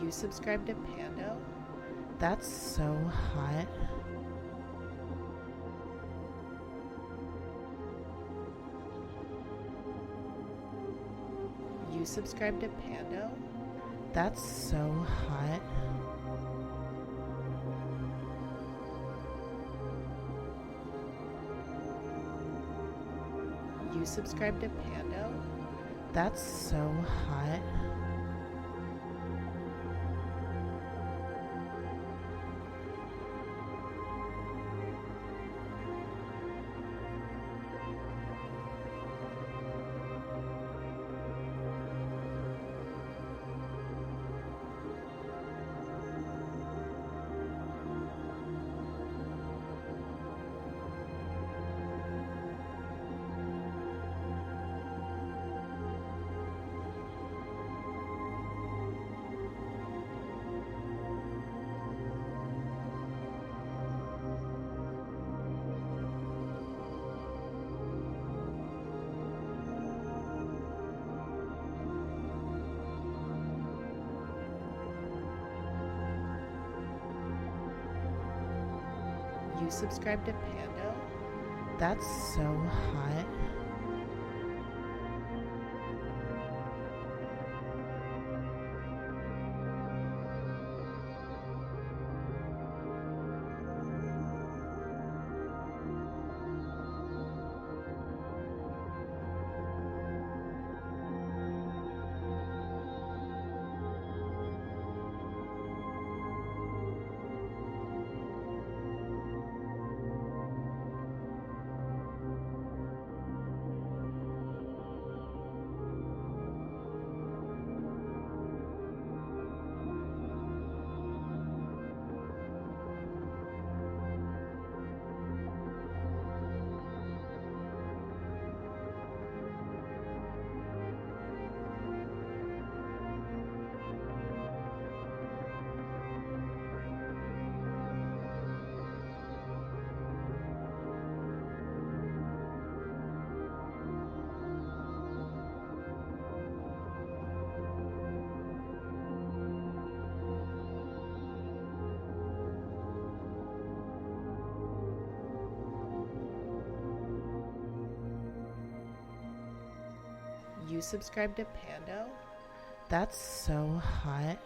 You subscribe to Pando? That's so hot. You subscribe to Pando? That's so hot. You subscribe to Pando? That's so hot. You subscribe to Pando? That's so hot. You subscribe to Pando? That's so hot.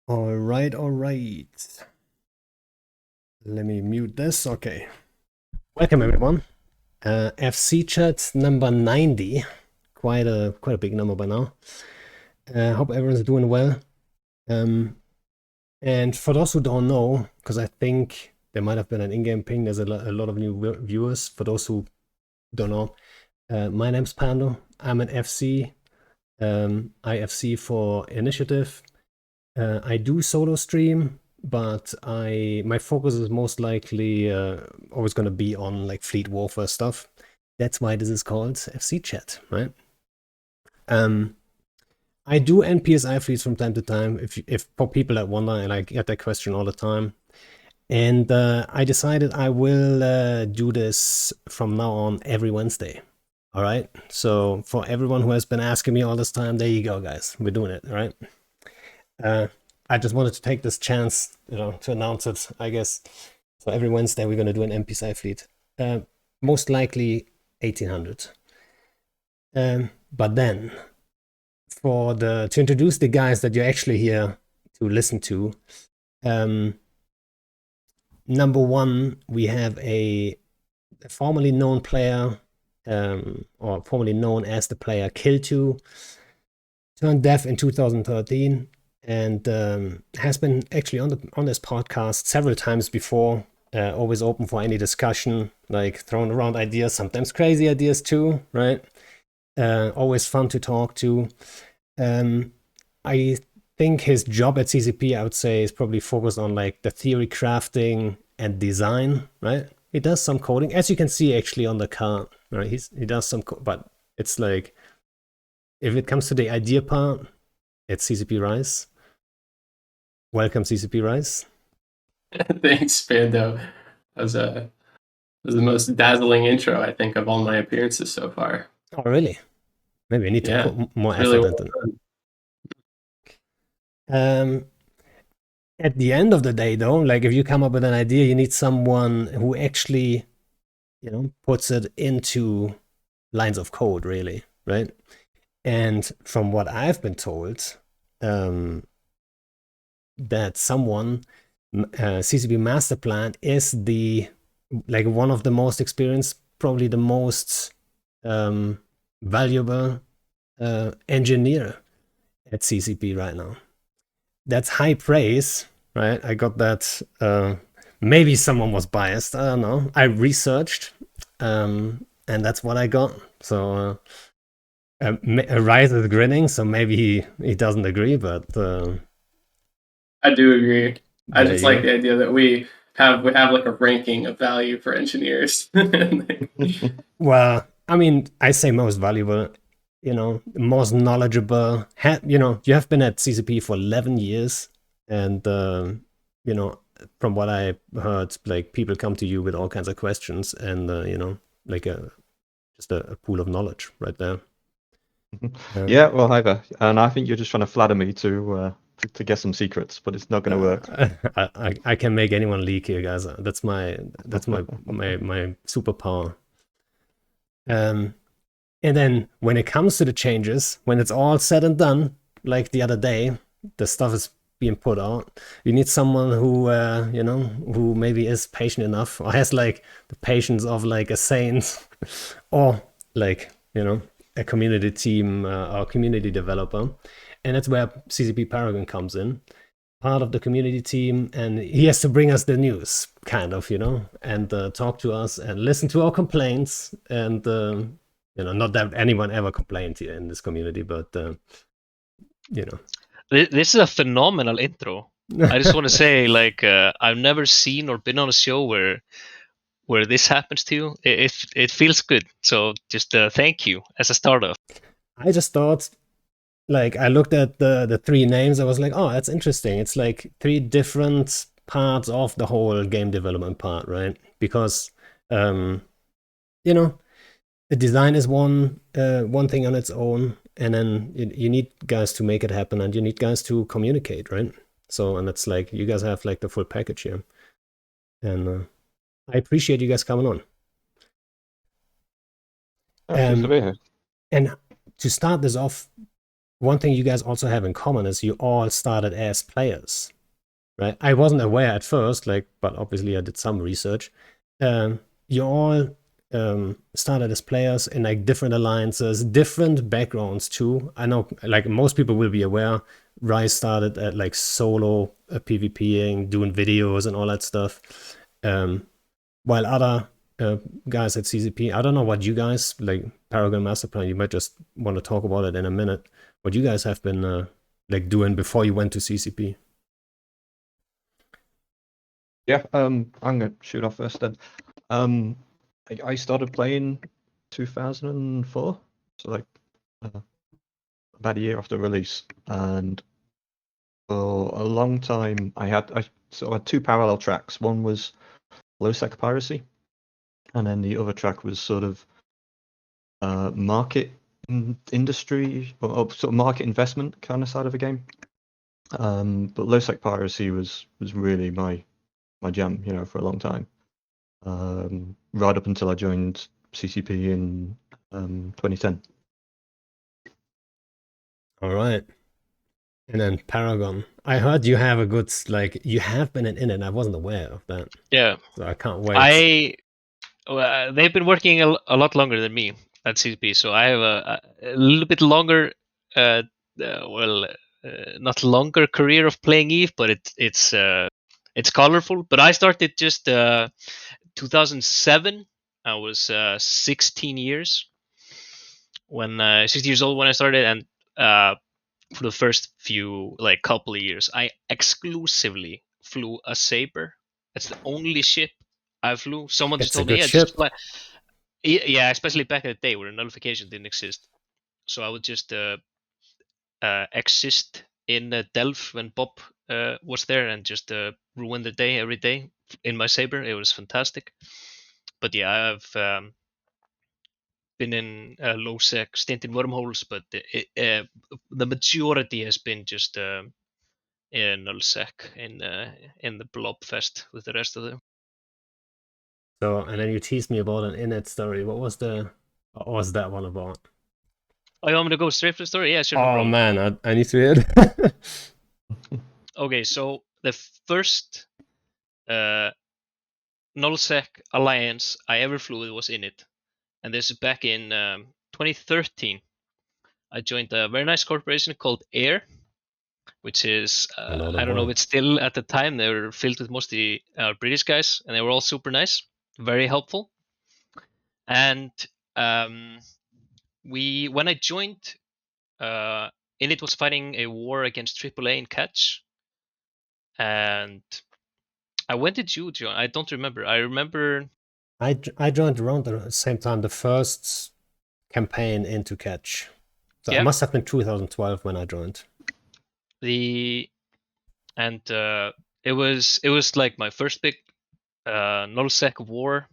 All right. Let me mute this. Okay. Welcome everyone. FC chat number 90. Quite a big number by now. Hope everyone's doing well. And for those who don't know, because I think there might have been an in-game ping, there's a lot of new viewers. For those who don't know, my name's Pando. I'm an FC, IFC for Initiative. I do solo stream, but my focus is most likely always going to be on like fleet warfare stuff. That's why this is called FC chat, right? I do NPSI fleets from time to time, if for people that wonder, and I get that question all the time. And I decided I will do this from now on every Wednesday. All right. So for everyone who has been asking me all this time, there you go, guys. We're doing it, all right? I just wanted to take this chance, to announce it, I guess. So every Wednesday we're going to do an NPSI fleet. Most likely 1800. But then, to introduce the guys that you're actually here to listen to, number one, we have a formerly known player or formerly known as the player Kill2, turned deaf in 2013, and has been actually on this podcast several times before. Always open for any discussion, like throwing around ideas, sometimes crazy ideas too, right? Always fun to talk to. I think his job at CCP, I would say, is probably focused on like the theory crafting and design, right? He does some coding, as you can see actually on the card, right? He does some, but it's like, if it comes to the idea part, it's CCP Rise. Welcome, CCP Rise. Thanks, Pando. That was the most dazzling intro, I think, of all my appearances so far. Oh, really? Maybe I need to put more really effort into it. At the end of the day, though, like if you come up with an idea, you need someone who actually, puts it into lines of code, really, right? And from what I've been told, that someone, CCP Masterplan is one of the most experienced, probably the most valuable engineer at CCP right now. That's high praise, right? I got that. Maybe someone was biased. I don't know. I researched, and that's what I got. So Rise is grinning, so maybe he doesn't agree, but I do agree. I just like the idea that we have like a ranking of value for engineers. Well, I mean, I say most valuable, most knowledgeable. You have been at CCP for 11 years, and from what I heard, like people come to you with all kinds of questions, and like just a pool of knowledge right there. Yeah, well, hi there. And I think you're just trying to flatter me to get some secrets, but it's not going to work. I can make anyone leak here, guys. That's my my superpower. And then when it comes to the changes, when it's all said and done, like the other day, the stuff is being put out. You need someone who who maybe is patient enough or has like the patience of like a saint, or like a community team or community developer. And that's where CCP Paragon comes in, part of the community team, and he has to bring us the news, kind of, and talk to us and listen to our complaints. And not that anyone ever complained here in this community, but this is a phenomenal intro. I just want to say, like, I've never seen or been on a show where this happens to you. It feels good. So just thank you as a startup. I just thought, like, I looked at the three names. I was like, oh, that's interesting. It's like three different parts of the whole game development part, right? Because the design is one thing on its own, and then you need guys to make it happen, and you need guys to communicate, right? So, and it's like you guys have like the full package here, and I appreciate you guys coming on. Pleased to be here. And to start this off, one thing you guys also have in common is you all started as players, right? I wasn't aware at first, but obviously I did some research. You all started as players in like different alliances, different backgrounds too. I know, like most people will be aware, Rise started at like solo PvPing, doing videos and all that stuff. While other guys at CCP, I don't know what you guys, like Paragon Masterplan, you might just want to talk about it in a minute, what you guys have been like doing before you went to CCP. Yeah, I'm gonna shoot off first then. I started playing 2004, so like about a year after release, and for a long time I sort of had two parallel tracks. One was low-sec piracy, and then the other track was sort of market industry or sort of market investment kind of side of the game. But low-sec piracy was really my jam, for a long time. Right up until I joined CCP in 2010. All right. And then Paragon. I heard you have a good, like, you have been in it. I wasn't aware of that. Yeah. So I can't wait. They've been working a lot longer than me at CCP, so I have a little bit longer, not longer career of playing Eve, but it's colorful. But I started just 2007. I was 16 years 16 years old when I started, and for the first few couple of years, I exclusively flew a Saber. That's the only ship I flew. Someone just It's a told me, good yeah, ship. just fly. Yeah, especially back in the day where nullification didn't exist. So I would just exist in Delph when Bob was there and just ruin the day every day in my Saber. It was fantastic. But yeah, I've been in low sec, stint in wormholes, but the majority has been just in null sec in the blob fest with the rest of them. So, and then you teased me about an Innet story. What was that one about? Oh, you want me to go straight for the story? Yeah, sure. No Oh problem. man, I need to hear it. Okay, so the first nullsec alliance I ever flew was in it, and this is back in 2013. I joined a very nice corporation called Air, which is I don't know if it's still at the time. They were filled with mostly British guys, and they were all super nice, very helpful. And when I joined, Init was fighting a war against AAA in Catch, and when did you join? I don't remember. I remember I joined around the same time, the first campaign into Catch. So yeah. it must have been 2012 when I joined. It was like my first big nullsec war,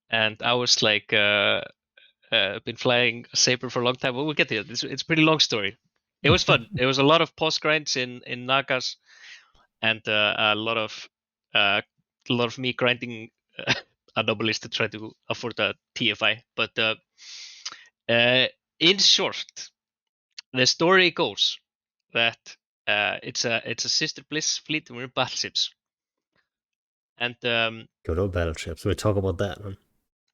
and I was like been flying a Saber for a long time. We'll get there. It's a pretty long story. It was fun. It was a lot of post grinds in Nagas, and a lot of me grinding Anomalies to try to afford a TFI. But in short, the story goes that it's a sister Bliss fleet, and we're battleships. And Good old battleships. We'll talk about that, man.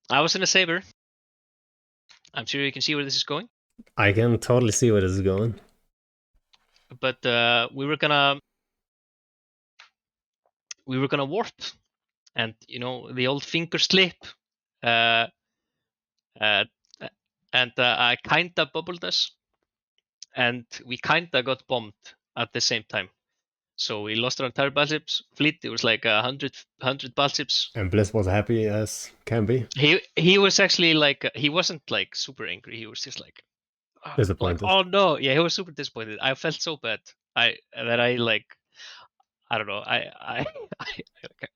I was in a Saber. I'm sure you can see where this is going. I can totally see where this is going. But we were gonna warp, and the old finger slip, and I kinda bubbled us, and we kinda got bombed at the same time. So we lost our entire battleships fleet. It was like 100 battleships. And Bliss was happy as can be. He was actually like, he wasn't like super angry. He was just like Disappointed. oh no, yeah, he was super disappointed. I felt so bad. I don't know. I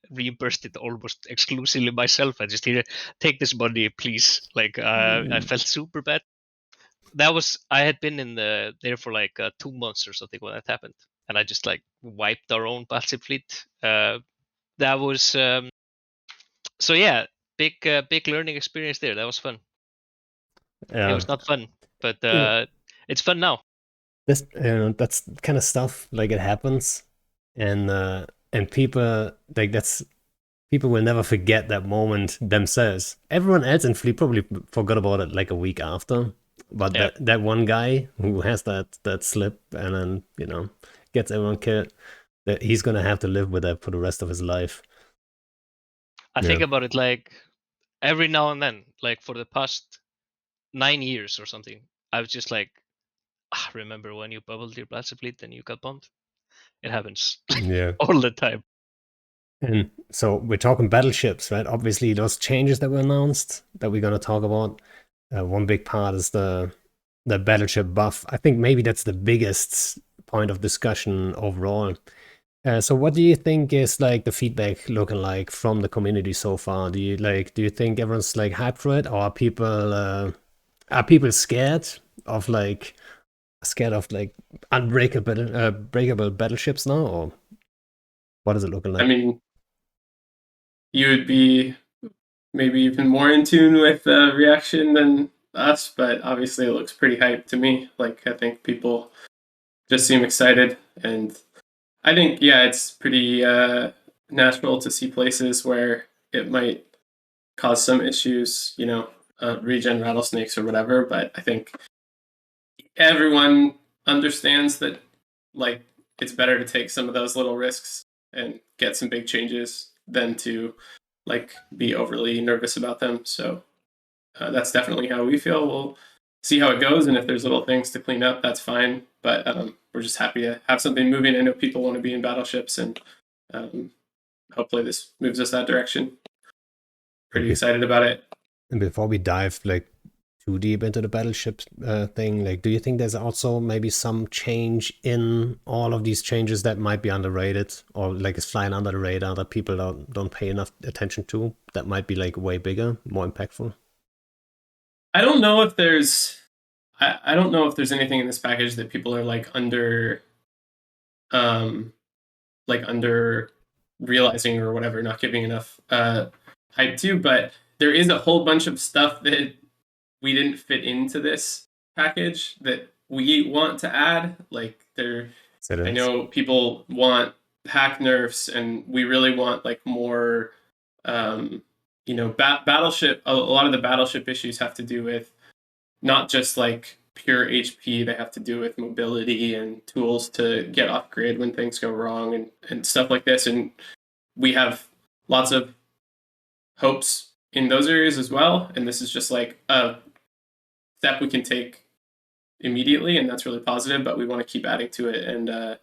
reimbursed it almost exclusively myself. I just here, take this money, please. Like I felt super bad. I had been in there for like 2 months or something when that happened, and I just like wiped our own battleship fleet. That was so yeah, big learning experience there. That was fun. Yeah. It was not fun, but it's fun now. That's kind of stuff, like, it happens, and people people will never forget that moment themselves. Everyone else in fleet probably forgot about it like a week after, but that one guy who has that slip and then gets everyone killed, that he's gonna have to live with that for the rest of his life. I think about it like every now and then, like for the past 9 years or something. I was just like, remember when you bubbled your battleship fleet and you got bombed? It happens all the time. And so we're talking battleships, right? Obviously, those changes that were announced that we're going to talk about, one big part is the Battleship Buff. I think maybe that's the biggest point of discussion overall. So what do you think is like the feedback looking like from the community so far? Do you think everyone's like hyped for it, or are people scared of unbreakable breakable battleships now, or what is it looking like? I mean, you would be maybe even more in tune with the reaction than us, but obviously it looks pretty hyped to me. Like, I think people just seem excited, and I think, yeah, it's pretty natural to see places where it might cause some issues, regen rattlesnakes or whatever. But I think everyone understands that, like, it's better to take some of those little risks and get some big changes than to, like, be overly nervous about them. So that's definitely how we feel. We'll see how it goes, and if there's little things to clean up, that's fine. But we're just happy to have something moving. I know people want to be in battleships, and hopefully this moves us that direction. Pretty excited about it. And before we dive like too deep into the battleship thing, like, do you think there's also maybe some change in all of these changes that might be underrated, or like is flying under the radar that people don't pay enough attention to, that might be like way bigger, more impactful? I don't know if there's anything in this package that people are like under realizing or whatever, not giving enough hype to, but there is a whole bunch of stuff that we didn't fit into this package that we want to add. Like I know people want hack nerfs, and we really want like more battleship. A lot of the battleship issues have to do with not just like pure HP, they have to do with mobility and tools to get off grid when things go wrong and stuff like this. And we have lots of hopes in those areas as well. And this is just like a step we can take immediately, and that's really positive, but we want to keep adding to it. And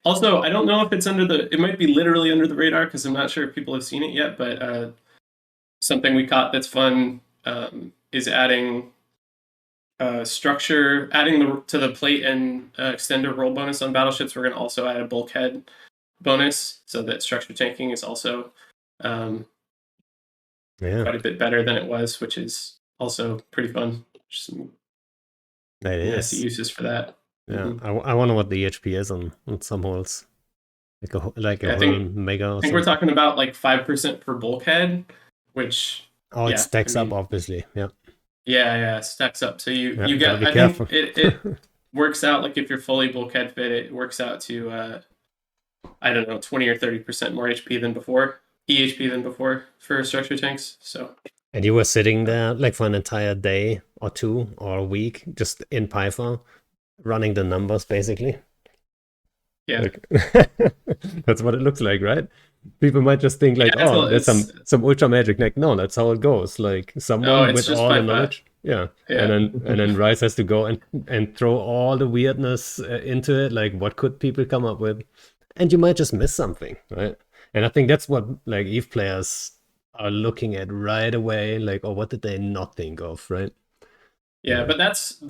also, I don't know if it's it might be literally under the radar, because I'm not sure if people have seen it yet, but something we caught that's fun is adding structure, to the plate and extender roll bonus on battleships. We're going to also add a bulkhead bonus, so that structure tanking is also quite a bit better than it was, which is also pretty fun. Some nasty uses for that. Yeah, mm-hmm. I wonder what the HP is on some holes. Like a whole mega. I think we're talking about like 5% per bulkhead, which it stacks up, obviously. Yeah. Yeah, it stacks up. So you get. I think it works out, like if you're fully bulkhead fit, it works out to 20 or 30% more HP than before, EHP than before for structure tanks. So. And you were sitting there like for an entire day or two or a week, just in Python, running the numbers basically. Yeah, that's what it looks like, right? People might just think like, there's some ultra magic. Like, no, that's how it goes. Like someone with all the knowledge, and then Rice has to go and throw all the weirdness into it. Like, what could people come up with? And you might just miss something, right? And I think that's what like EVE players are looking at right away. Like, what did they not think of, right? Yeah, but that's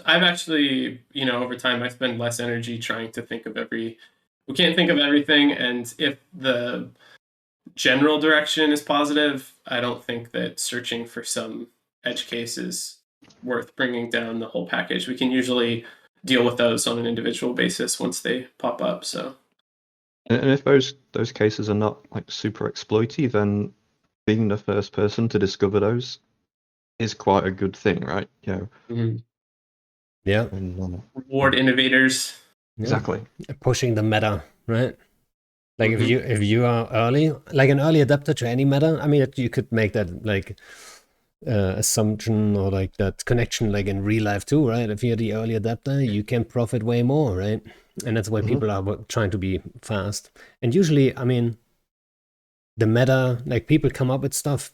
I've actually, over time I spend less energy trying to think of we can't think of everything, and if the general direction is positive, I don't think that searching for some edge case is worth bringing down the whole package. We can usually deal with those on an individual basis once they pop up. So, and if those cases are not like super exploity, then being the first person to discover those is quite a good thing, right? Mm-hmm. Yeah. Reward innovators. Exactly. Pushing the meta, right? Like if you are early, like an early adapter to any meta, I mean, you could make that like assumption or like that connection like in real life too, right? If you're the early adapter, you can profit way more, right? And that's why people are trying to be fast. And usually, I mean, the meta, like people come up with stuff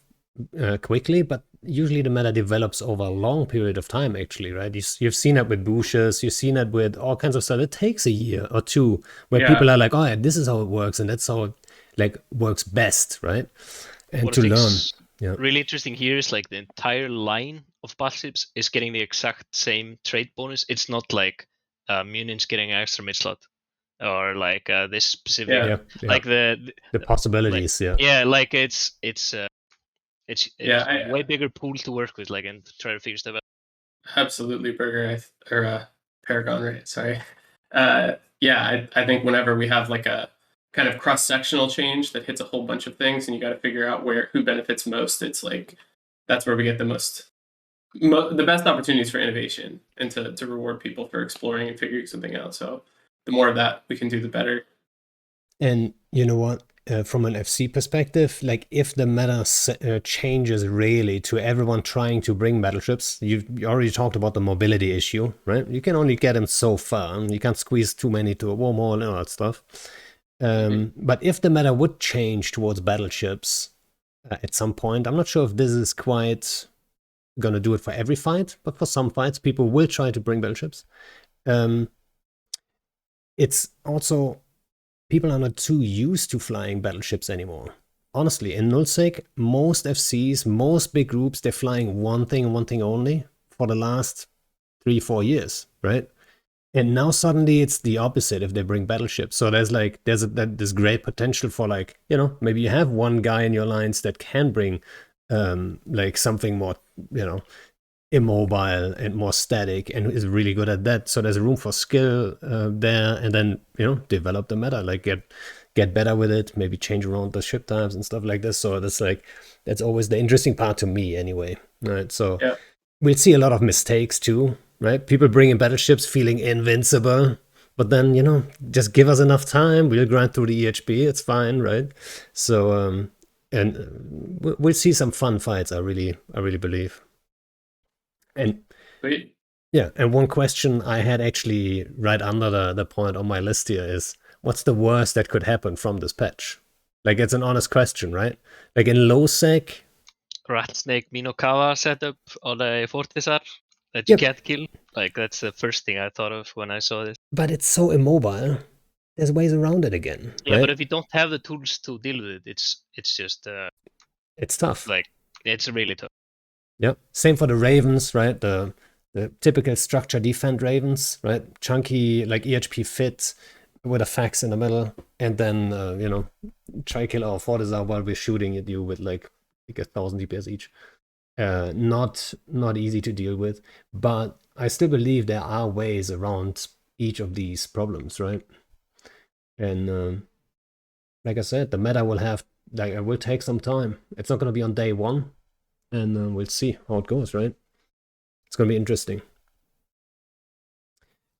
quickly, but usually the meta develops over a long period of time, actually, right? You've seen that with bushes, you've seen that with all kinds of stuff. It takes a year or two where people are like, this is how it works, and that's how it like works best, right? And what to learn. Really interesting here is like the entire line of battleships is getting the exact same trait bonus. It's not like Munins getting an extra mid slot or like this specific like the possibilities. Like it's a way bigger pool to work with, like, and try to figure stuff out. Absolutely, Burger or Paragon, right? Sorry. I think whenever we have like a kind of cross-sectional change that hits a whole bunch of things, and you got to figure out who benefits most, it's like that's where we get the best opportunities for innovation and to reward people for exploring and figuring something out. So the more of that we can do, the better. And you know what? from an FC perspective, like if the meta changes really to everyone trying to bring battleships, you already talked about the mobility issue, right? You can only get them so far. You can't squeeze too many to a wormhole and all that stuff. But if the meta would change towards battleships at some point, I'm not sure if this is quite gonna do it for every fight, but for some fights, people will try to bring battleships. It's also, people are not too used to flying battleships anymore. Honestly, in nullsec, most FCs, most big groups, they're flying one thing and one thing only for the last 3-4 years, right? And now suddenly it's the opposite if they bring battleships. So there's like there's great potential for, like, you know, maybe you have one guy in your lines that can bring like something more, you know, immobile and more static and is really good at that. So there's room for skill there, and then, you know, develop the meta, like get better with it, maybe change around the ship types and stuff like this. So that's like, that's always the interesting part to me anyway, right? So Yeah. we'll see a lot of mistakes too, right? People bringing battleships feeling invincible, but then, you know, just give us enough time, we'll grind through the EHP, it's fine, right? So and we'll see some fun fights, I really believe. And Sweet. yeah, and one question I had actually right under the point on my list here is, what's the worst that could happen from this patch? Like, it's an honest question, right? Like in low sec, Ratsnake Minokawa setup on a Fortisar that you Yep. can't kill. Like, that's the first thing I thought of when I saw this. but it's so immobile. There's ways around it again, Yeah, right? but if you don't have the tools to deal with it, it's just It's tough. like, it's really tough. Yeah. Same for the Ravens, right? The typical structure defend Ravens, right? Chunky, like EHP fit with a fax in the middle, and then you know, try kill our Fortizar while we're shooting at you with like 1,000 DPS each. Not easy to deal with, but I still believe there are ways around each of these problems, right? And like I said, the meta will have, like, it will take some time. It's not going to be on day one, and we'll see how it goes, right? It's going to be interesting.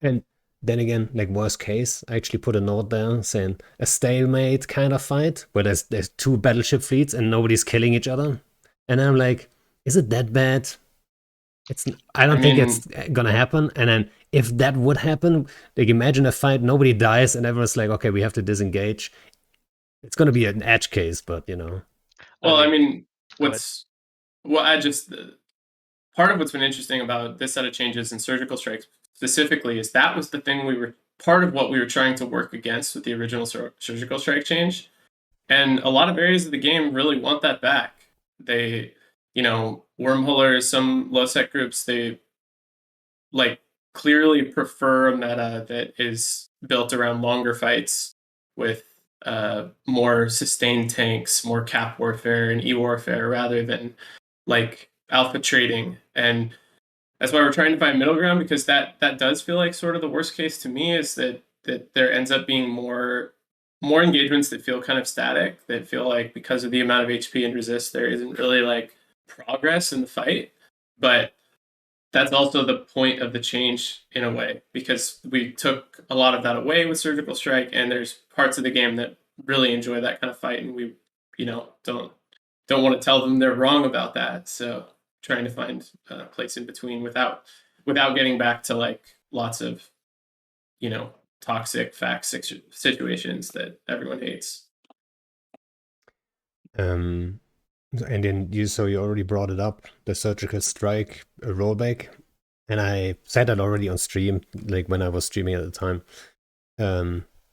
And then again, like, worst case, I actually put a note there saying a stalemate kind of fight where there's two battleship fleets and nobody's killing each other. And I'm like, is it that bad? I don't think it's gonna happen. And then if that would happen, like, imagine a fight, nobody dies, and everyone's like, okay, we have to disengage. It's gonna be an edge case, but you know. Well, I Okay. mean, Go ahead. part of what's been interesting about this set of changes in surgical strikes specifically is that was the thing part of what we were trying to work against with the original surgical strike change. And a lot of areas of the game really want that back. They, you know, wormholers, some low sec groups, they like clearly prefer a meta that is built around longer fights with more sustained tanks, more cap warfare and e-warfare rather than like alpha trading. And that's why we're trying to find middle ground, because that does feel like sort of the worst case to me, is that there ends up being more engagements that feel kind of static, that feel like because of the amount of HP and resist, there isn't really like progress in the fight. But that's also the point of the change in a way, because we took a lot of that away with surgical strike, and there's parts of the game that really enjoy that kind of fight, and we, you know, don't want to tell them they're wrong about that. So trying to find a place in between without getting back to like lots of, you know, toxic fact situations that everyone hates. And then you already brought it up, the surgical strike rollback, and I said that already on stream, like when I was streaming at the time.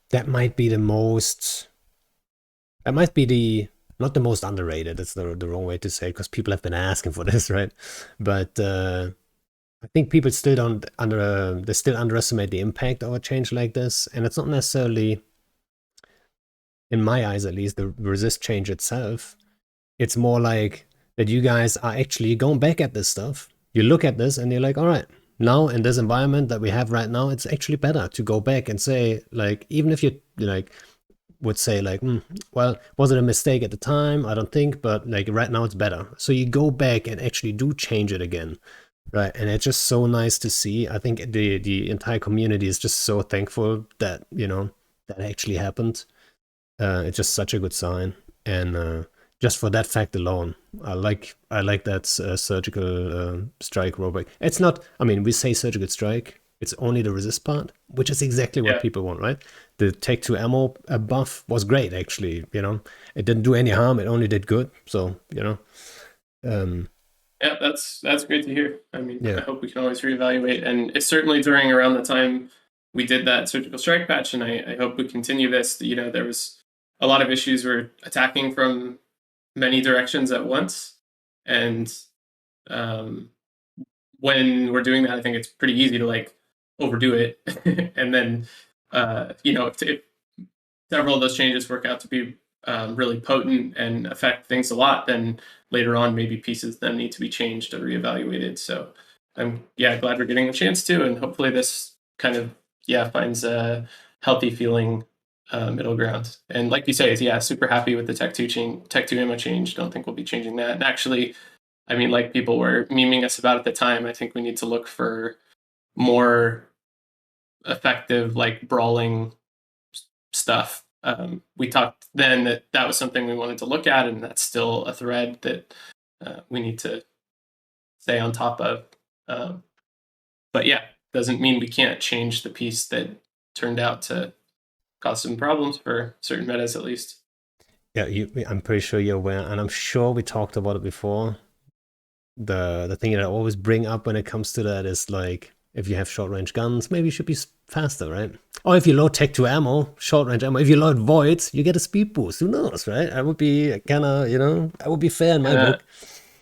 That might be not the most underrated. That's the wrong way to say it, because people have been asking for this, right? But I think people still underestimate the impact of a change like this, and it's not necessarily, in my eyes at least, the resist change itself. It's more like that you guys are actually going back at this stuff. You look at this and you're like, all right, now in this environment that we have right now, it's actually better to go back and say, like, even if you like would say like, well, was it a mistake at the time? I don't think, but like right now it's better. So you go back and actually do change it again, right? And it's just so nice to see. I think the entire community is just so thankful that, you know, that actually happened. It's just such a good sign, and just for that fact alone, I like that surgical strike rollback. It's not. I mean, we say surgical strike. It's only the resist part, which is exactly what people want, right? The Tech 2 ammo buff was great, actually. It didn't do any harm. It only did good. So yeah, that's great to hear. I mean, I hope we can always reevaluate, and it's certainly during around the time we did that surgical strike patch, and I hope we continue this. There was a lot of issues. We're attacking from many directions at once, and when we're doing that, I think it's pretty easy to overdo it, and then if several of those changes work out to be really potent and affect things a lot, then later on maybe pieces then need to be changed or reevaluated. So I'm glad we're getting a chance to, and hopefully this kind of finds a healthy feeling middle ground. And like you say, super happy with the Tech 2 ammo change. Don't think we'll be changing that. And actually, I mean, like people were memeing us about at the time, I think we need to look for more effective brawling stuff. We talked then that was something we wanted to look at, and that's still a thread that we need to stay on top of. But doesn't mean we can't change the piece that turned out to cause some problems for certain metas, at least. Yeah, I'm pretty sure you're aware, and I'm sure we talked about it before. The thing that I always bring up when it comes to that is if you have short-range guns, maybe you should be faster, right? Or if you load Tech 2 ammo, short-range ammo, if you load voids, you get a speed boost. Who knows, right? I would be I would be fair in my book.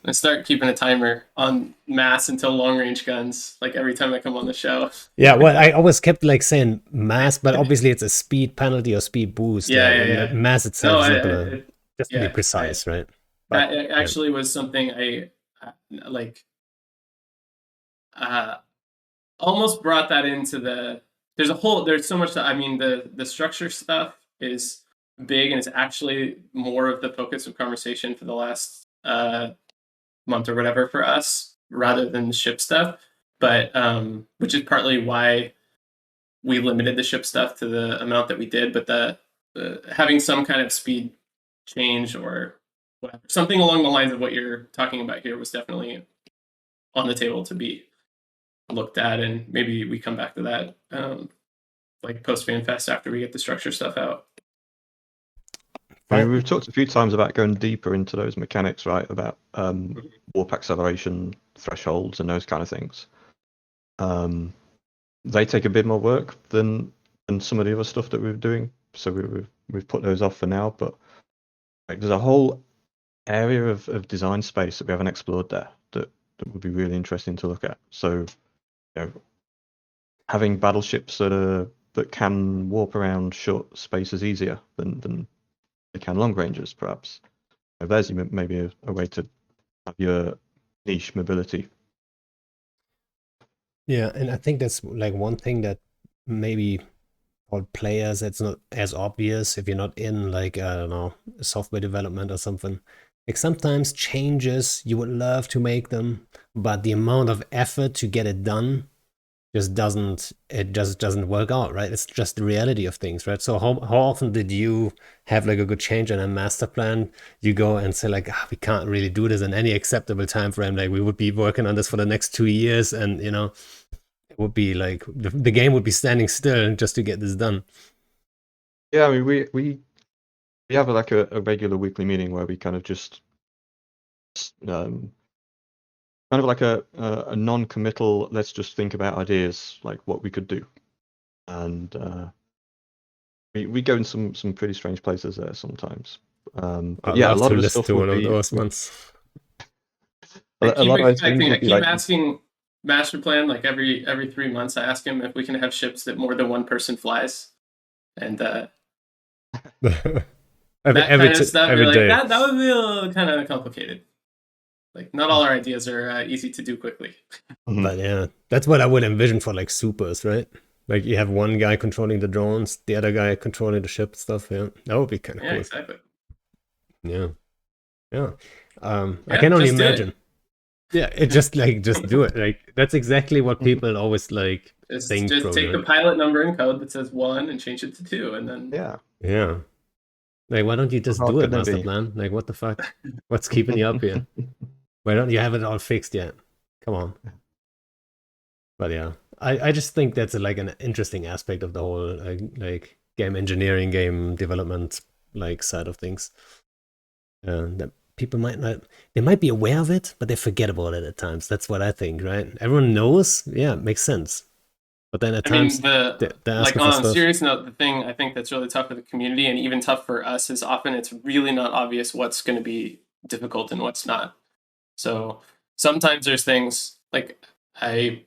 I start keeping a timer on mass until long-range guns, every time I come on the show. Yeah, well, I always kept saying mass, but obviously it's a speed penalty or speed boost. Yeah. Mass itself is not gonna just to be precise, right? But, that actually was something I almost brought that into there's so much that, I mean, the structure stuff is big, and it's actually more of the focus of conversation for the last month or whatever for us, rather than the ship stuff. But which is partly why we limited the ship stuff to the amount that we did. But the having some kind of speed change or whatever, something along the lines of what you're talking about here, was definitely on the table to be looked at, and maybe we come back to that post FanFest after we get the structure stuff out. I mean, we've talked a few times about going deeper into those mechanics, right? About warp acceleration thresholds and those kind of things. They take a bit more work than some of the other stuff that we're doing, so we've put those off for now. But there's a whole area of design space that we haven't explored there that would be really interesting to look at. So, having battleships that can warp around short spaces easier than they can long ranges, perhaps. There's maybe a way to have your niche mobility. Yeah, and I think that's one thing that maybe for players it's not as obvious if you're not in I don't know, software development or something. Sometimes changes, you would love to make them, but the amount of effort to get it done just doesn't work out, right? It's just the reality of things, right? So how often did you have a good change in a master plan? You go and say we can't really do this in any acceptable time frame. We would be working on this for the next 2 years, and it would be the game would be standing still just to get this done. Yeah, I mean, we have a regular weekly meeting where we kind of just kind of a non-committal, let's just think about ideas, what we could do. And we go in some pretty strange places there sometimes. But I'd a love lot to of the listen stuff to would one be, of those ones. I keep asking Masterplan, every 3 months, I ask him if we can have ships that more than one person flies. And every kind of stuff, every day. That would be a little kind of complicated. Not all our ideas are easy to do quickly. But yeah, that's what I would envision for supers, right? You have one guy controlling the drones, the other guy controlling the ship stuff. Yeah, that would be kind of cool. Exactly. Yeah. I can only imagine. It just do it. That's exactly what people always think. Just take the pilot number in code that says 1 and change it to 2, and then yeah. Like, why don't you just How do it, could they be? Masterplan? Like, what the fuck? What's keeping you up here? Why don't you have it all fixed yet? Come on. But yeah, I just think that's like an interesting aspect of the whole like game engineering, game development like side of things. That people might not, they might be aware of it, but they forget about it at times. That's what I think, right? Everyone knows, yeah, it makes sense. But then at times, they're like asking for on a stuff. serious note, the thing I think that's really tough for the community and even tough for us is often it's really not obvious what's going to be difficult and what's not. So sometimes there's things like I'm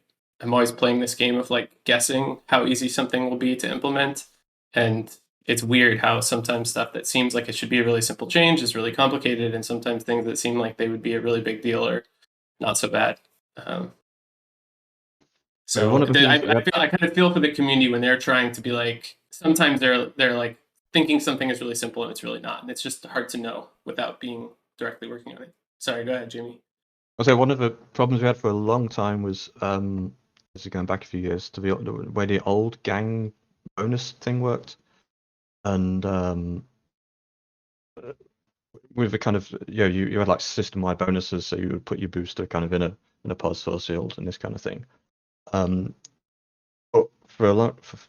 always playing this game of like guessing how easy something will be to implement, and it's weird how sometimes stuff that seems like it should be a really simple change is really complicated, and sometimes things that seem like they would be a really big deal are not so bad. So one of the things I kind of feel for the community when they're trying to be like, sometimes they're like thinking something is really simple and it's really not, and it's just hard to know without being directly working on it. Sorry, go ahead, Jimmy. I'll say one of the problems we had for a long time was, this is going back a few years, to the way the old gang bonus thing worked, and with the kind of you had like system-wide bonuses, so you would put your booster kind of in a pause force field and this kind of thing. But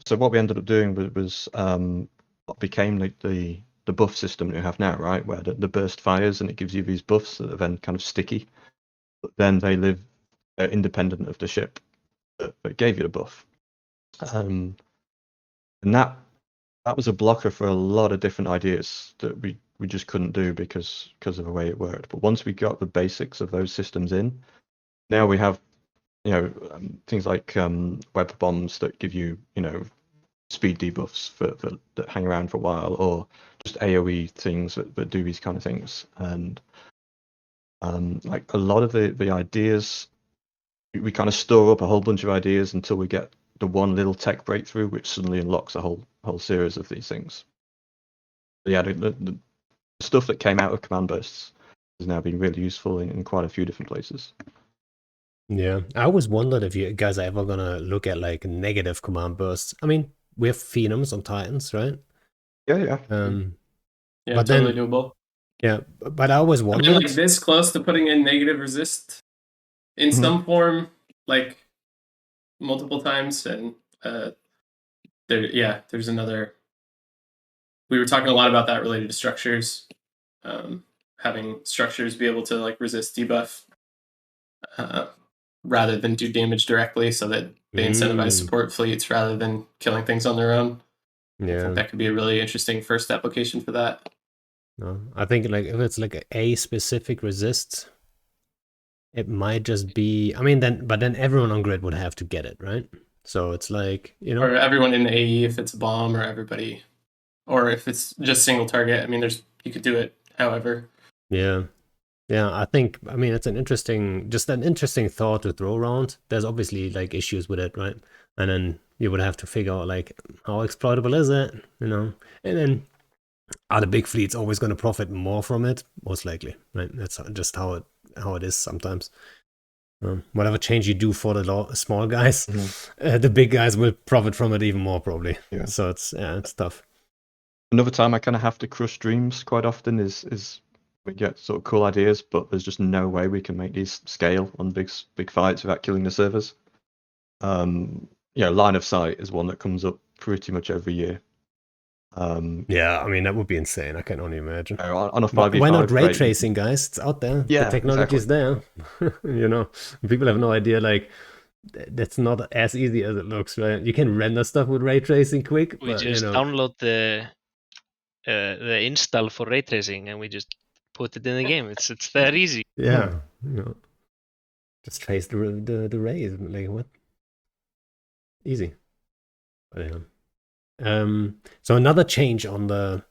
so what we ended up doing was what became like the buff system that you have now, right? Where the burst fires and it gives you these buffs that are then kind of sticky, but then they live independent of the ship that gave you the buff. And that was a blocker for a lot of different ideas that we just couldn't do because of the way it worked. But once we got the basics of those systems in, now we have things like web bombs that give you speed debuffs for that hang around for a while, or just AoE things that do these kind of things. And like a lot of the ideas, we kind of store up a whole bunch of ideas until we get the one little tech breakthrough, which suddenly unlocks a whole series of these things. But yeah, the stuff that came out of command bursts has now been really useful in quite a few different places. Yeah, I always wondered if you guys are ever gonna look at like negative command bursts. I mean, we have Phenoms on Titans, right? Yeah. Yeah, but totally then, doable. yeah, but I always I mean, wondered. like this close to putting in negative resist in some form, like multiple times, and there's another. We were talking a lot about that related to structures, having structures be able to like resist debuff rather than do damage directly, so that they incentivize support fleets rather than killing things on their own. Yeah, I think that could be a really interesting first application for that. No, I think like if it's like a specific resist, it might just be. I mean, then everyone on grid would have to get it, right? So it's like or everyone in the AE if it's a bomb, or everybody, or if it's just single target. I mean, you could do it however. Yeah. I think, I mean, it's an interesting thought to throw around. There's obviously like issues with it, right? And then you would have to figure out like how exploitable is it, and then are the big fleets always going to profit more from it? Most likely, right? That's just how it is sometimes. Whatever change you do for the small guys, the big guys will profit from it even more probably. Yeah. So it's tough. Another time I kind of have to crush dreams quite often is we get sort of cool ideas, but there's just no way we can make these scale on big fights without killing the servers. Line of sight is one that comes up pretty much every year. Yeah, I mean that would be insane. I can only imagine. On a 5v5, why not ray tracing, guys? It's out there. Yeah, the technology is there. People have no idea. Like that's not as easy as it looks, right? You can render stuff with ray tracing quick. We just download the install for ray tracing and we just put it in the game. It's that easy. Yeah, just trace the rays. Like what? Easy. But, yeah. So another change on the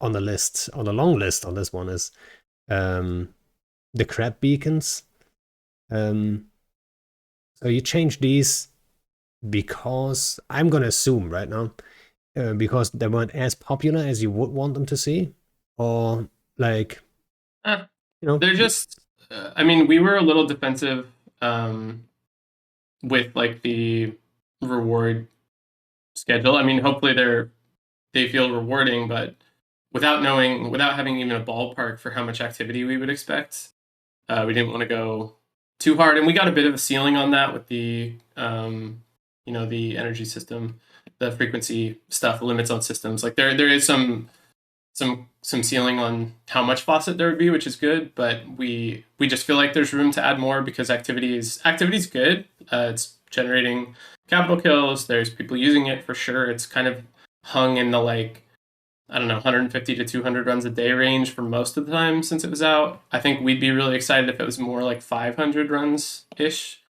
list, on the long list on this one is the crab beacons. So you change these because I'm gonna assume right now because they weren't as popular as you would want them to see, or like they're just. I mean, we were a little defensive with like the reward schedule. I mean, hopefully they feel rewarding, but without having even a ballpark for how much activity we would expect, we didn't want to go too hard, and we got a bit of a ceiling on that with the the energy system, the frequency stuff, limits on systems. Like there is some ceiling on how much faucet there would be, which is good, but we just feel like there's room to add more because activity's good. It's generating capital kills. There's people using it for sure. It's kind of hung in the 150 to 200 runs a day range for most of the time since it was out. I think we'd be really excited if it was more like 500 runs ish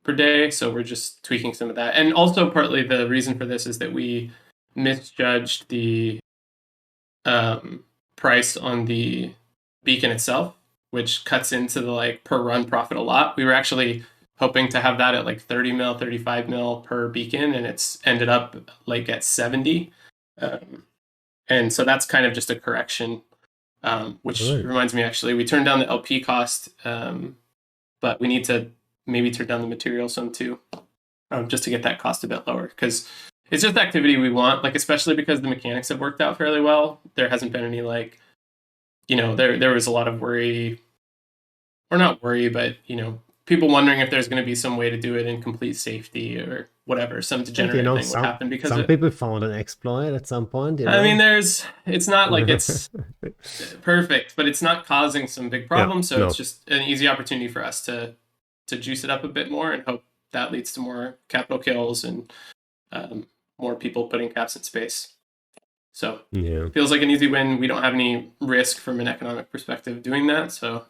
per day. So we're just tweaking some of that. And also partly the reason for this is that we misjudged the price on the beacon itself, which cuts into the per run profit a lot. We were actually hoping to have that at 30 mil, 35 mil per beacon, and it's ended up at 70. And so that's kind of just a correction, which reminds me, actually, we turned down the LP cost, but we need to maybe turn down the material some too, just to get that cost a bit lower, because it's just activity we want, especially because the mechanics have worked out fairly well. There hasn't been any there was a lot of worry, or not worry, but people wondering if there's going to be some way to do it in complete safety or whatever, some degenerate thing would happen because some people found an exploit at some point. I mean, it's not like it's perfect, but it's not causing some big problems. It's just an easy opportunity for us to juice it up a bit more and hope that leads to more capital kills and more people putting caps in space. So it feels like an easy win. We don't have any risk from an economic perspective doing that. So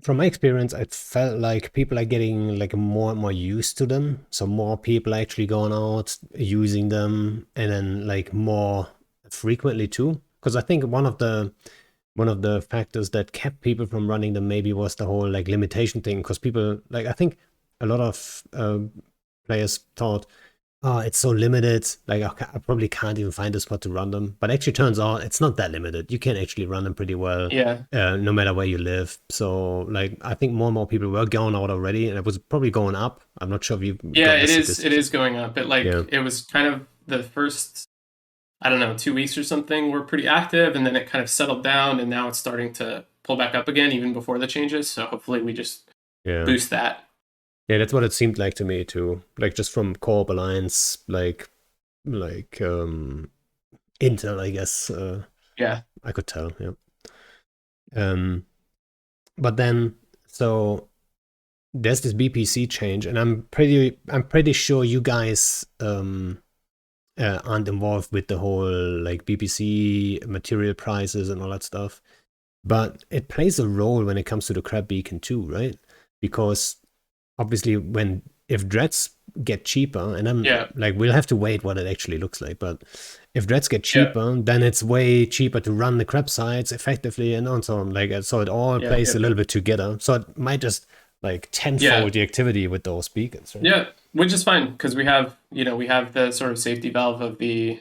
from my experience, it felt like people are getting more and more used to them. So more people are actually going out using them, and then more frequently too. Because I think one of the factors that kept people from running them maybe was the whole limitation thing. Because people I think a lot of players thought, oh, it's so limited, I probably can't even find a spot to run them. But actually turns out it's not that limited. You can actually run them pretty well, no matter where you live. So I think more and more people were going out already, and it was probably going up. I'm not sure if you it is going up. It was kind of the first, I don't know, 2 weeks or something were pretty active, and then it kind of settled down, and now it's starting to pull back up again even before the changes. So hopefully we just boost that. Yeah, that's what it seemed like to me too. Just from Co-op Alliance, Intel, I guess. I could tell. Yeah. But then, so there's this BPC change, and I'm pretty sure you guys aren't involved with the whole BPC material prices and all that stuff. But it plays a role when it comes to the crab beacon too, right? Because obviously, if dreads get cheaper, and I'm we'll have to wait what it actually looks like. But if dreads get cheaper, then it's way cheaper to run the crab sites effectively, and so on. So it all plays a little bit together. So it might just tenfold the activity with those beacons. Right? Yeah, which is fine because we have the sort of safety valve of the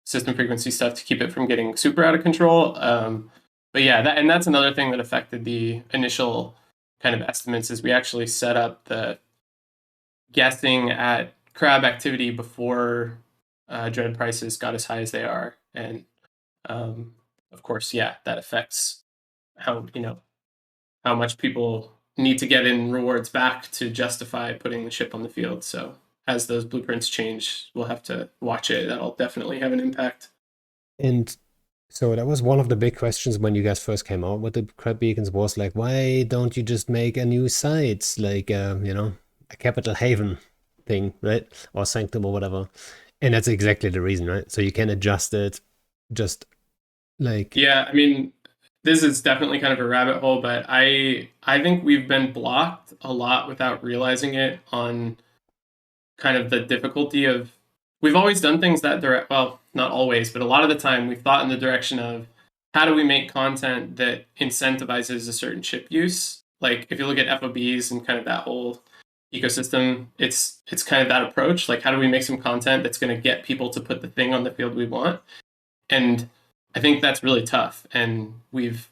system frequency stuff to keep it from getting super out of control. But that's another thing that affected the initial kind of estimates is we actually set up the guessing at crab activity before dread prices got as high as they are, and of course that affects how much people need to get in rewards back to justify putting the ship on the field. So as those blueprints change, we'll have to watch it. That'll definitely have an impact. And so that was one of the big questions when you guys first came out with the crab beacons, was why don't you just make a new site, a Capital Haven thing, right? Or Sanctum or whatever. And that's exactly the reason, right? So you can adjust it just I mean, this is definitely kind of a rabbit hole, but I think we've been blocked a lot without realizing it on kind of the difficulty of, we've always done things that direct, well, not always, but a lot of the time we've thought in the direction of how do we make content that incentivizes a certain chip use? If you look at FOBs and kind of that whole ecosystem, it's kind of that approach. How do we make some content that's going to get people to put the thing on the field we want? And I think that's really tough, and we've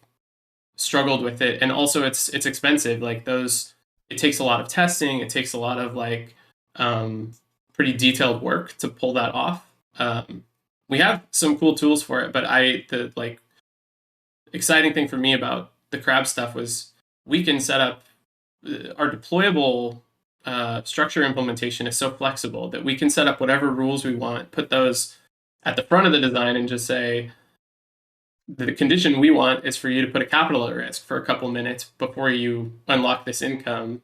struggled with it. And also it's expensive. It takes a lot of testing. It takes a lot of pretty detailed work to pull that off. We have some cool tools for it, but the like exciting thing for me about the crab stuff was we can set up our deployable structure implementation is so flexible that we can set up whatever rules we want, put those at the front of the design, and just say the condition we want is for you to put a capital at risk for a couple minutes before you unlock this income.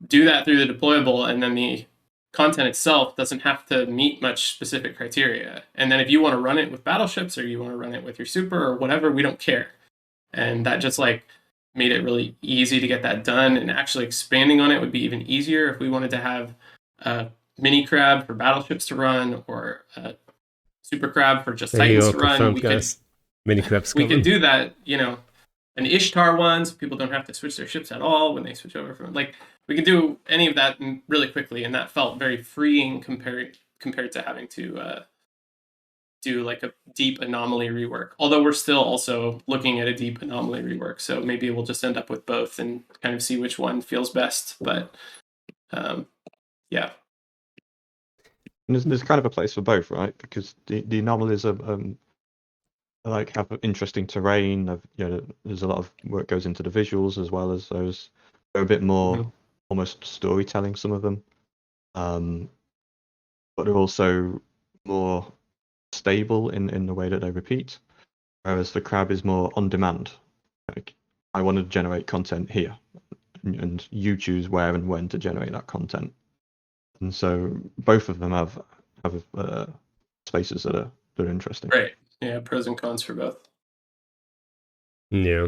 Do that through the deployable, and then the content itself doesn't have to meet much specific criteria. And then if you want to run it with battleships or you want to run it with your super or whatever, we don't care. And that just like made it really easy to get that done. And actually expanding on it would be even easier if we wanted to have a mini crab for battleships to run or a super crab for just There you Titans go, to run. confirmed, guys. Mini crabs We coming. could do that, an Ishtar one, so people don't have to switch their ships at all when they switch over from we could do any of that really quickly, and that felt very freeing compared to having to do like a deep anomaly rework. Although we're still also looking at a deep anomaly rework, so maybe we'll just end up with both and kind of see which one feels best. But yeah. And there's kind of a place for both, right? Because the anomalies are have interesting terrain. There's a lot of work goes into the visuals as well as those. They're a bit more almost storytelling, some of them, but they're also more stable in the way that they repeat. Whereas the crab is more on demand. Like, I want to generate content here, and you choose where and when to generate that content. And so both of them have spaces that are interesting. Right. Yeah, pros and cons for both. Yeah.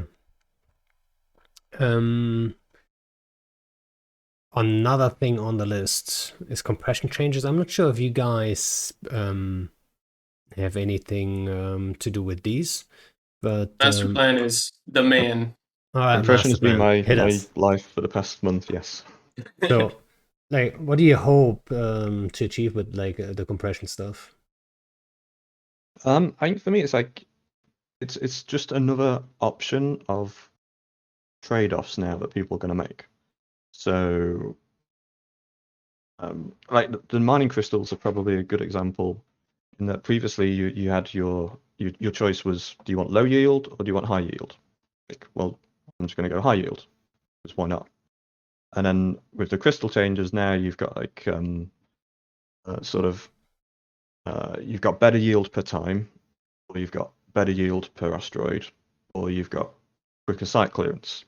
Another thing on the list is compression changes. I'm not sure if you guys have anything to do with these, but Masterplan is the man. All right, compression has been my Masterplan. life for the past month. Yes. So, what do you hope to achieve with the compression stuff? I think for me, it's just another option of trade-offs now that people are going to make. So, the mining crystals are probably a good example. In that previously you had your choice was, do you want low yield or do you want high yield? Well, I'm just going to go high yield, because why not? And then with the crystal changes now, you've got you've got better yield per time, or you've got better yield per asteroid, or you've got quicker site clearance.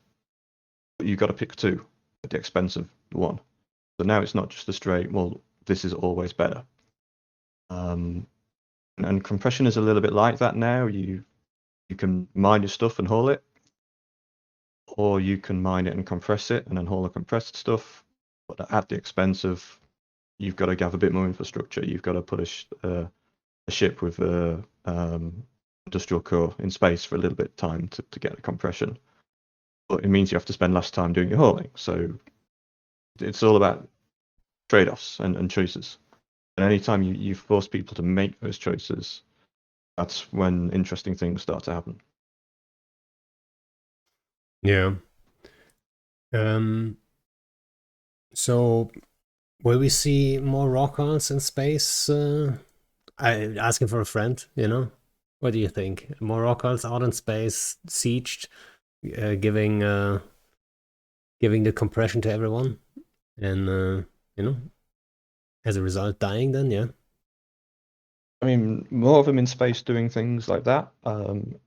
But you've got to pick two at the expense of one. So now it's not just a straight, well, this is always better. And compression is a little bit like that now. You can mine your stuff and haul it, or you can mine it and compress it and then haul the compressed stuff, but at the expense of you've got to have a bit more infrastructure. You've got to put a ship with a industrial core in space for a little bit of time to get the compression. But it means you have to spend less time doing your hauling. So it's all about trade-offs and choices. And anytime you force people to make those choices, that's when interesting things start to happen. Yeah. So will we see more rockers in space? I'm asking for a friend, What do you think? More rockers out in space, sieged, giving the compression to everyone, and as a result, dying. Then, yeah. I mean, more of them in space doing things like that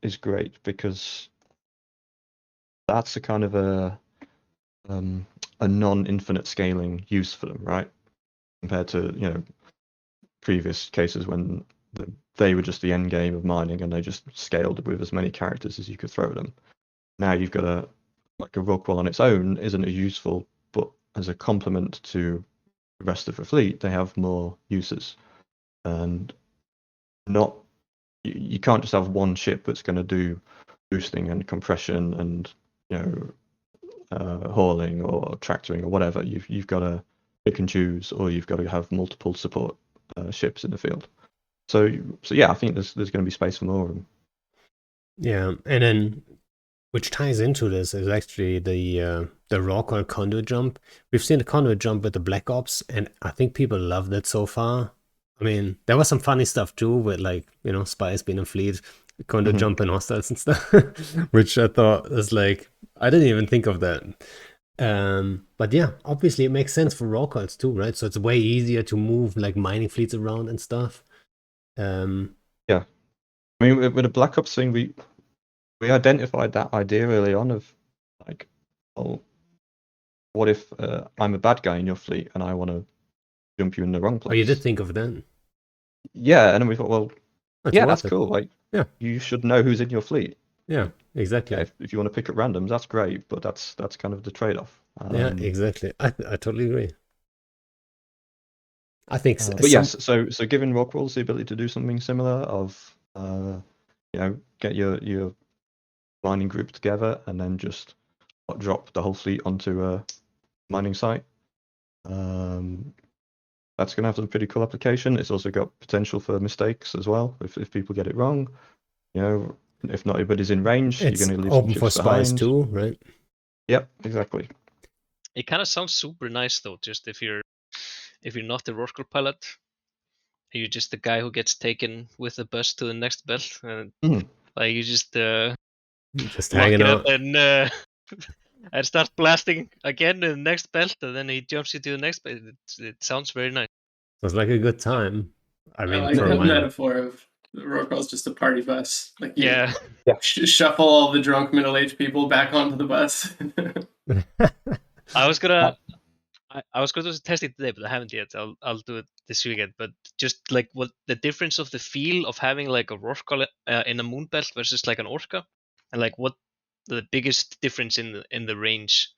is great, because that's a kind of a non-infinite scaling use for them, right? Compared to previous cases when they were just the end game of mining and they just scaled with as many characters as you could throw them. Now you've got a Rockwell on its own isn't as useful, but as a complement to the rest of the fleet, they have more uses. And you can't just have one ship that's going to do boosting and compression and hauling or tractoring or whatever. You've got to pick and choose, or you've got to have multiple support ships in the field. So yeah, I think there's going to be space for more of them. Yeah, and then which ties into this is actually the Rockwell conduit jump. We've seen the conduit jump with the Black Ops, and I think people loved it so far. I mean, there was some funny stuff too with like, spies being in fleet, going to jump in hostiles and stuff, which I thought was like, I didn't even think of that. But yeah, obviously it makes sense for raw cards too, right? So it's way easier to move like mining fleets around and stuff. Yeah, I mean, with the Black Ops thing, we identified that idea early on of like, oh, what if I'm a bad guy in your fleet and I want to jump you in the wrong place? Oh, you did think of that? Yeah, and then we thought, well, yeah, that's worth it. cool. Like, Yeah, you should know who's in your fleet. yeah, exactly. Yeah, if you want to pick at randoms, that's great, but that's kind of the trade-off. Yeah, exactly. I totally agree. I think, but yes, so giving Rockwalls the ability to do something similar of, get your mining group together and then just drop the whole fleet onto a mining site. That's going to have some pretty cool application. It's also got potential for mistakes as well. If people get it wrong, if not everybody's in range, it's you're going to leave open some for ships spies behind. too, right? Yep, exactly. It kind of sounds super nice though. Just if you're not the worker pilot, you're just the guy who gets taken with the bus to the next belt, and like you just hanging out and and start blasting again in the next belt, and then he jumps into the next belt. It sounds very nice. Sounds like a good time. I mean, I like that metaphor of the Rockwall's just a party bus. Like yeah, shuffle all the drunk middle-aged people back onto the bus. I was gonna test it today, but I haven't yet. I'll do it this weekend. But just like what the difference of the feel of having like a Rorqual in a moon belt versus like an Orca, and like what the biggest difference in the range,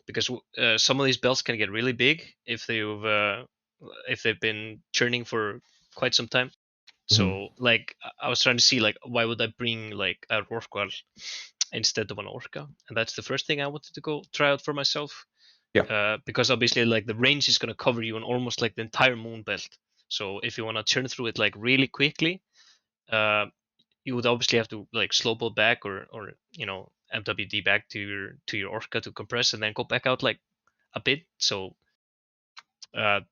because some of these belts can get really big if they've been churning for quite some time. So like I was trying to see like why would I bring like a Rorqual instead of an Orca, and that's the first thing I wanted to go try out for myself. Yeah. Because obviously like the range is going to cover you on almost like the entire moon belt. So if you want to churn through it like really quickly, you would obviously have to like slow pull back or MWD back to your Orca to compress and then go back out like a bit. So the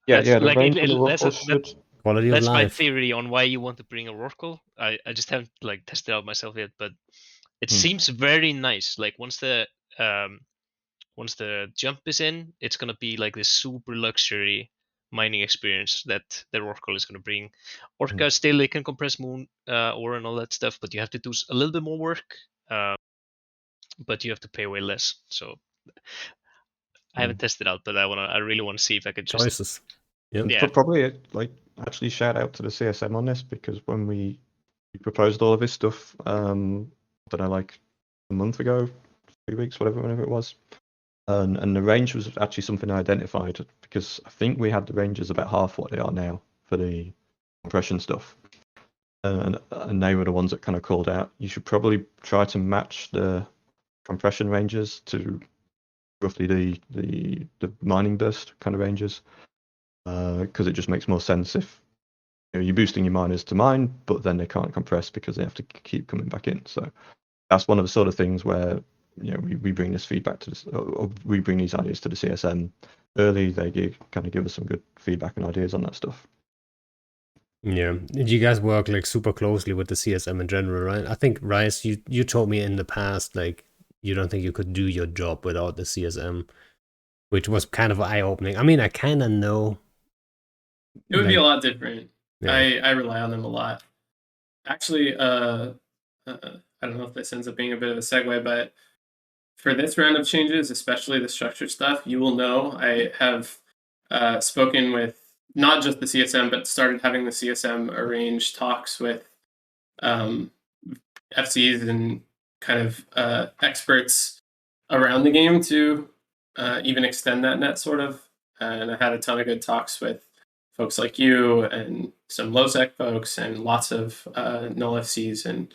range on the Rorqual should. Quality of life. That's my theory on why you want to bring a Rorqual. I just haven't like tested out myself yet, but it seems very nice. Like once the jump is in, it's gonna be like this super luxury mining experience that the Rorqual is gonna bring. Orca still they can compress moon ore and all that stuff, but you have to do a little bit more work. But you have to pay way less. So I haven't tested out, but I really want to see if I could just choices. Yeah. But probably like actually shout out to the CSM on this, because when we proposed all of this stuff, I don't know, like a month ago, 3 weeks, whenever it was. And the range was actually something I identified, because I think we had the ranges about half what they are now for the compression stuff. And they were the ones that kind of called out, you should probably try to match the compression ranges to roughly the mining burst kind of ranges, because it just makes more sense if you're boosting your miners to mine, but then they can't compress because they have to keep coming back in. So that's one of the sort of things where we bring this feedback to this, or we bring these ideas to the CSM early. They kind of give us some good feedback and ideas on that stuff. Yeah, you guys work like super closely with the CSM in general, right? I think Rice, you told me in the past like you don't think you could do your job without the CSM, which was kind of eye-opening. I mean, I kind of know it would be a lot different. Yeah. I rely on them a lot. Actually, I don't know if this ends up being a bit of a segue, but for this round of changes, especially the structured stuff, you will know I have spoken with not just the CSM, but started having the CSM arrange talks with FCs and kind of experts around the game to even extend that net, sort of. And I had a ton of good talks with folks like you and some low-sec folks and lots of null FCs, and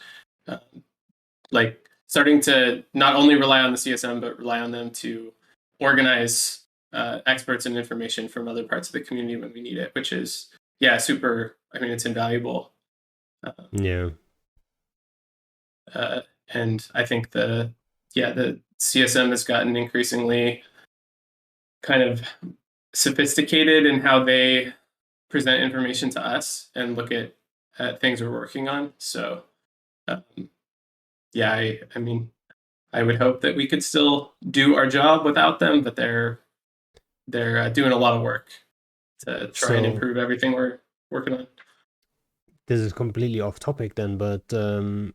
like starting to not only rely on the CSM, but rely on them to organize experts and information from other parts of the community when we need it, which is, super, I mean, it's invaluable. And I think the CSM has gotten increasingly kind of sophisticated in how they present information to us and look at things we're working on. So, yeah, I mean, I would hope that we could still do our job without them, but they're doing a lot of work to try and So- improve everything we're working on. This is completely off topic then, but the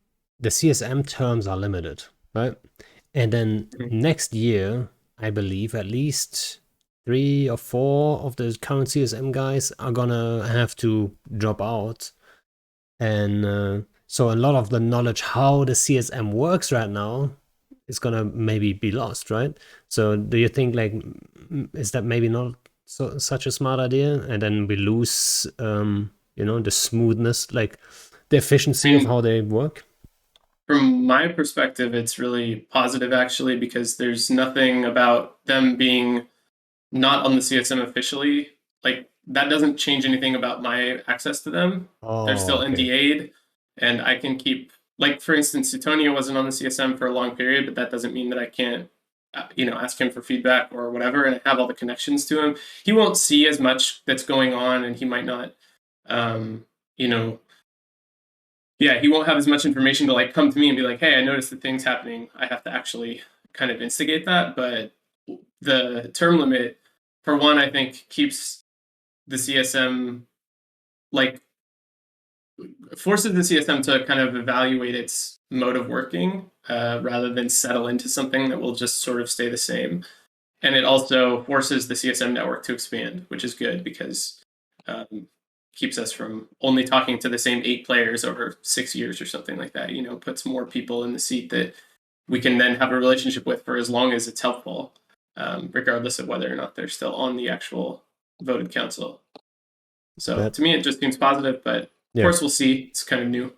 CSM terms are limited, right? And then next year, I believe at least 3 or 4 of the current CSM guys are gonna have to drop out. And so a lot of the knowledge how the CSM works right now is gonna maybe be lost, right? So do you think, like, is that maybe not such a smart idea? And then we lose, the smoothness, like the efficiency of how they work? From my perspective, it's really positive, actually, because there's nothing about them being not on the CSM officially. Like, that doesn't change anything about my access to them. They're still okay. NDA'd, and I can keep, like, for instance, Sutonio wasn't on the CSM for a long period, but that doesn't mean that I can't, ask him for feedback or whatever, and I have all the connections to him. He won't see as much that's going on, and he might not, he won't have as much information to, like, come to me and be like, hey, I noticed that things happening. I have to actually kind of instigate that. But the term limit, for one, I think keeps the CSM, like, forces the CSM to kind of evaluate its mode of working rather than settle into something that will just sort of stay the same. And it also forces the CSM network to expand, which is good because keeps us from only talking to the same 8 players over 6 years or something like that. Puts more people in the seat that we can then have a relationship with for as long as it's helpful, regardless of whether or not they're still on the actual voted council. So to me, it just seems positive, but of course we'll see. It's kind of new.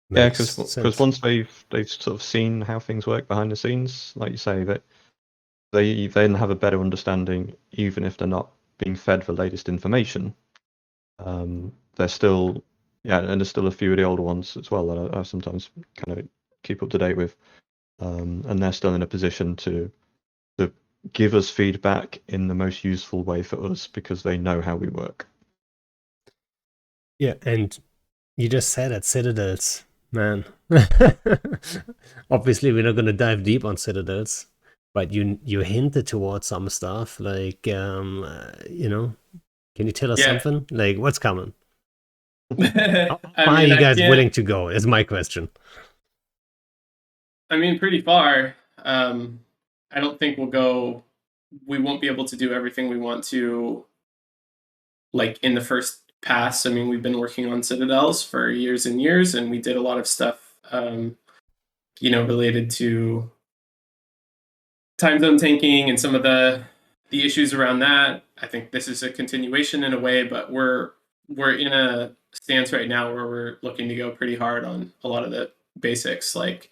Yeah, because once they've sort of seen how things work behind the scenes, like you say, that they then have a better understanding, even if they're not being fed the latest information. They're still, and there's still a few of the older ones as well that I sometimes kind of keep up to date with, and they're still in a position to give us feedback in the most useful way for us because they know how we work. Yeah, and you just said at Citadels, man. Obviously, we're not going to dive deep on Citadels, but you hinted towards some stuff, like, can you tell us something? Like, what's coming? How are you guys willing to go, is my question. I mean, pretty far. I don't think we won't be able to do everything we want to, like, in the first pass. I mean, we've been working on Citadels for years and years, and we did a lot of stuff, related to time zone tanking and some of the issues around that. I think this is a continuation in a way, but we're in a stance right now where we're looking to go pretty hard on a lot of the basics, like,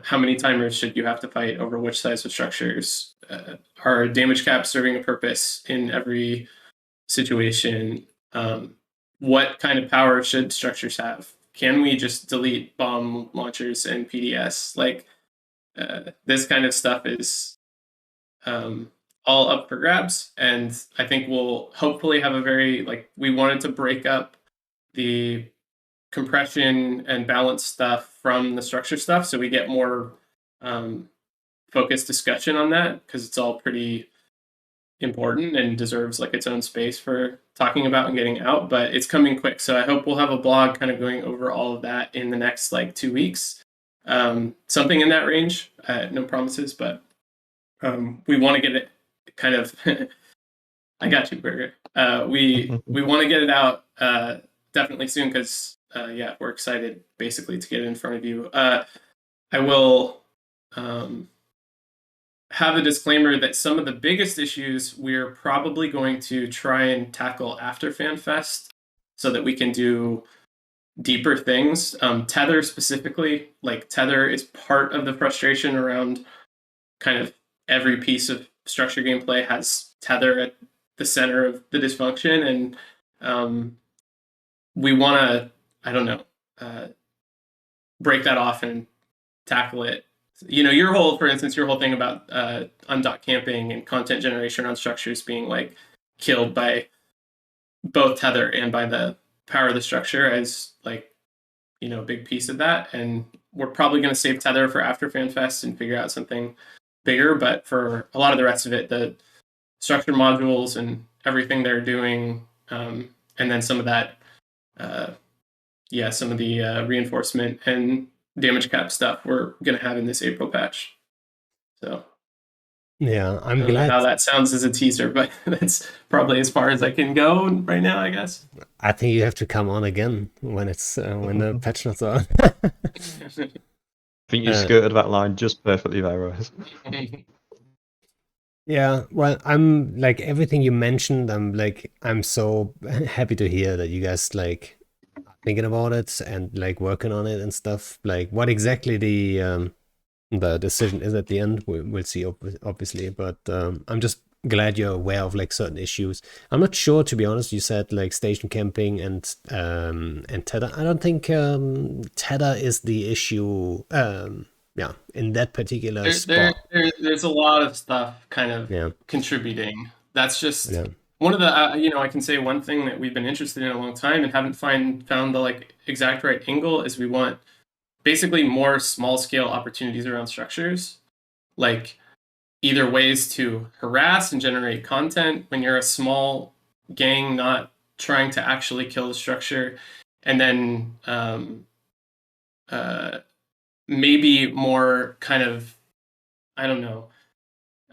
how many timers should you have to fight over which size of structures? Are damage caps serving a purpose in every situation? What kind of power should structures have? Can we just delete bomb launchers and PDS? Like, this kind of stuff is all up for grabs, and I think we'll hopefully have we wanted to break up the compression and balance stuff from the structure stuff, so we get more focused discussion on that, because it's all pretty important and deserves, like, its own space for talking about and getting out. But it's coming quick, so I hope we'll have a blog kind of going over all of that in the next 2 weeks, something in that range. No promises, but we want to get it kind of I got you, Burger. We want to get it out definitely soon, because we're excited basically to get it in front of you. I will have a disclaimer that some of the biggest issues we're probably going to try and tackle after FanFest, so that we can do deeper things. Tether specifically, like, Tether is part of the frustration around kind of every piece of structure gameplay has Tether at the center of the dysfunction, and we want to, break that off and tackle it. Your whole thing about undot camping and content generation around structures being, like, killed by both tether and by the power of the structure as like, you know, a big piece of that. And we're probably going to save tether for after FanFest and figure out something bigger. But for a lot of the rest of it, the structure modules and everything they're doing, and then some of that, some of the reinforcement and damage cap stuff we're going to have in this April patch. So Yeah, I'm I don't know glad. how that sounds as a teaser, but that's probably as far as I can go right now, I guess. I think you have to come on again when it's when the patch notes are. I think you skirted that line just perfectly there, Rose. Yeah, well, I'm like everything you mentioned. I'm so happy to hear that you guys like are thinking about it and like working on it and stuff. Like, what exactly the decision is at the end, we'll see, obviously. But I'm just glad you're aware of like certain issues. I'm not sure, to be honest. You said like station camping and tether. I don't think tether is the issue. Yeah, in that particular spot. There's a lot of stuff kind of Yeah. contributing. That's just Yeah. one of the I can say one thing that we've been interested in a long time and haven't found the like exact right angle is we want basically more small scale opportunities around structures, like either ways to harass and generate content when you're a small gang not trying to actually kill the structure, and then maybe more kind of, I don't know,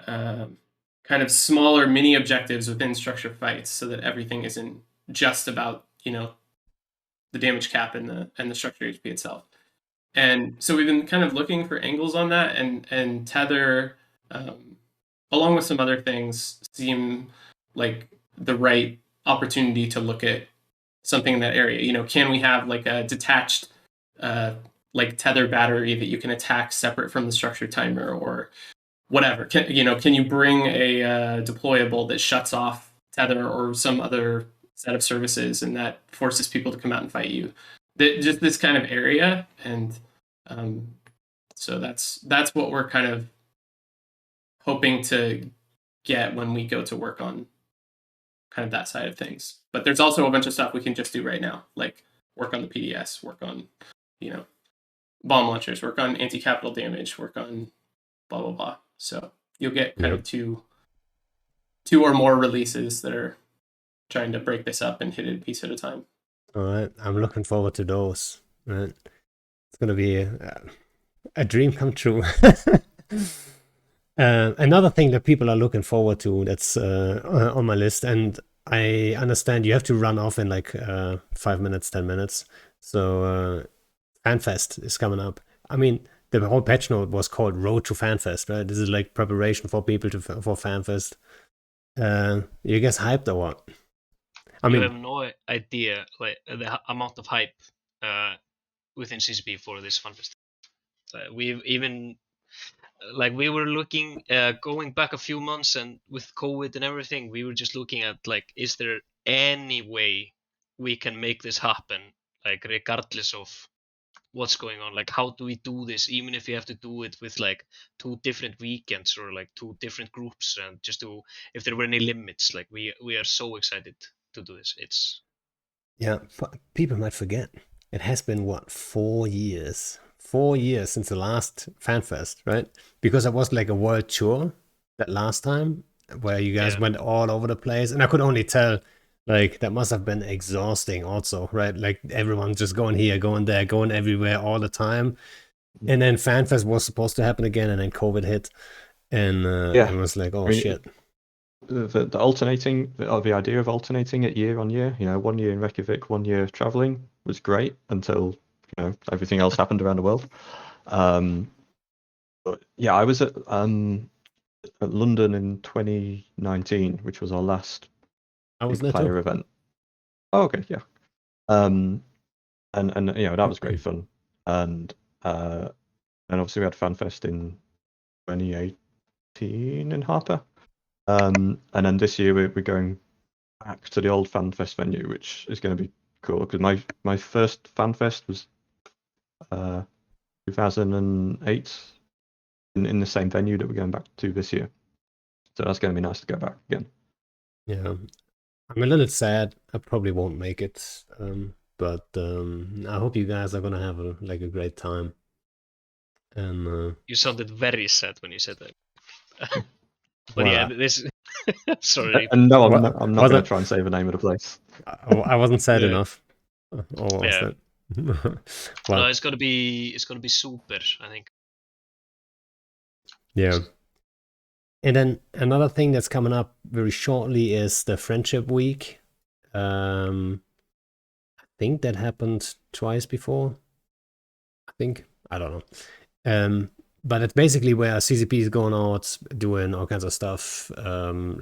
kind of smaller mini objectives within structure fights, so that everything isn't just about, you know, the damage cap and the structure HP itself. And so we've been kind of looking for angles on that, and tether, along with some other things, seem like the right opportunity to look at something in that area. You know, can we have like a detached like tether battery that you can attack separate from the structure timer or whatever? Can you bring a deployable that shuts off tether or some other set of services and that forces people to come out and fight you? Just this kind of area. And so that's what we're kind of hoping to get when we go to work on kind of that side of things. But there's also a bunch of stuff we can just do right now, like work on the PDS, work on, you know, bomb launchers, work on anti-capital damage, work on blah blah blah. So you'll get kind of two or more releases that are trying to break this up and hit it a piece at a time. All right, I'm looking forward to those. Right, it's gonna be a dream come true. Another thing that people are looking forward to that's on my list, and I understand you have to run off in like 5 minutes, 10 minutes. So FanFest is coming up. I mean, the whole patch note was called Road to FanFest, right? This is like preparation for people for FanFest. You guys hyped or what? I mean, you have no idea like the amount of hype within CCP for this FanFest. We've even we were looking going back a few months, and with COVID and everything, we were just looking at like, is there any way we can make this happen, like regardless of what's going on? Like, how do we do this, even if we have to do it with like 2 different weekends or like 2 different groups, and just to, if there were any limits, like we are so excited to do this. It's people might forget. It has been what, 4 years? 4 years since the last FanFest, right? Because it was like a world tour that last time where you guys went all over the place, and I could only tell like that must have been exhausting also, right? Like everyone's just going here, going there, going everywhere all the time. And then FanFest was supposed to happen again, and then COVID hit, and it was like, oh, shit. The alternating, or the idea of alternating it year on year, 1 year in Reykjavik, 1 year traveling was great until everything else happened around the world. But yeah, I was at London in 2019, which was our last big player event. Oh, okay, yeah. And that was great fun. And obviously we had FanFest in 2018 in Harper. And then this year we're going back to the old FanFest venue, which is going to be cool, because my first FanFest was 2008 in the same venue that we're going back to this year. So that's going to be nice to go back again. Yeah, I'm a little sad. I probably won't make it, but I hope you guys are gonna have a great time. And You sounded very sad when you said that. But well, yeah, this. Sorry. And no, What- I'm not was going it- to try and say the name of the place. I wasn't sad Yeah. enough. Or what was Yeah. that? No, Well, it's gonna be super. I think. yeah. And then another thing that's coming up very shortly is the Friendship Week. I think that happened twice before. I don't know. But it's basically where CCP is going out doing all kinds of stuff, and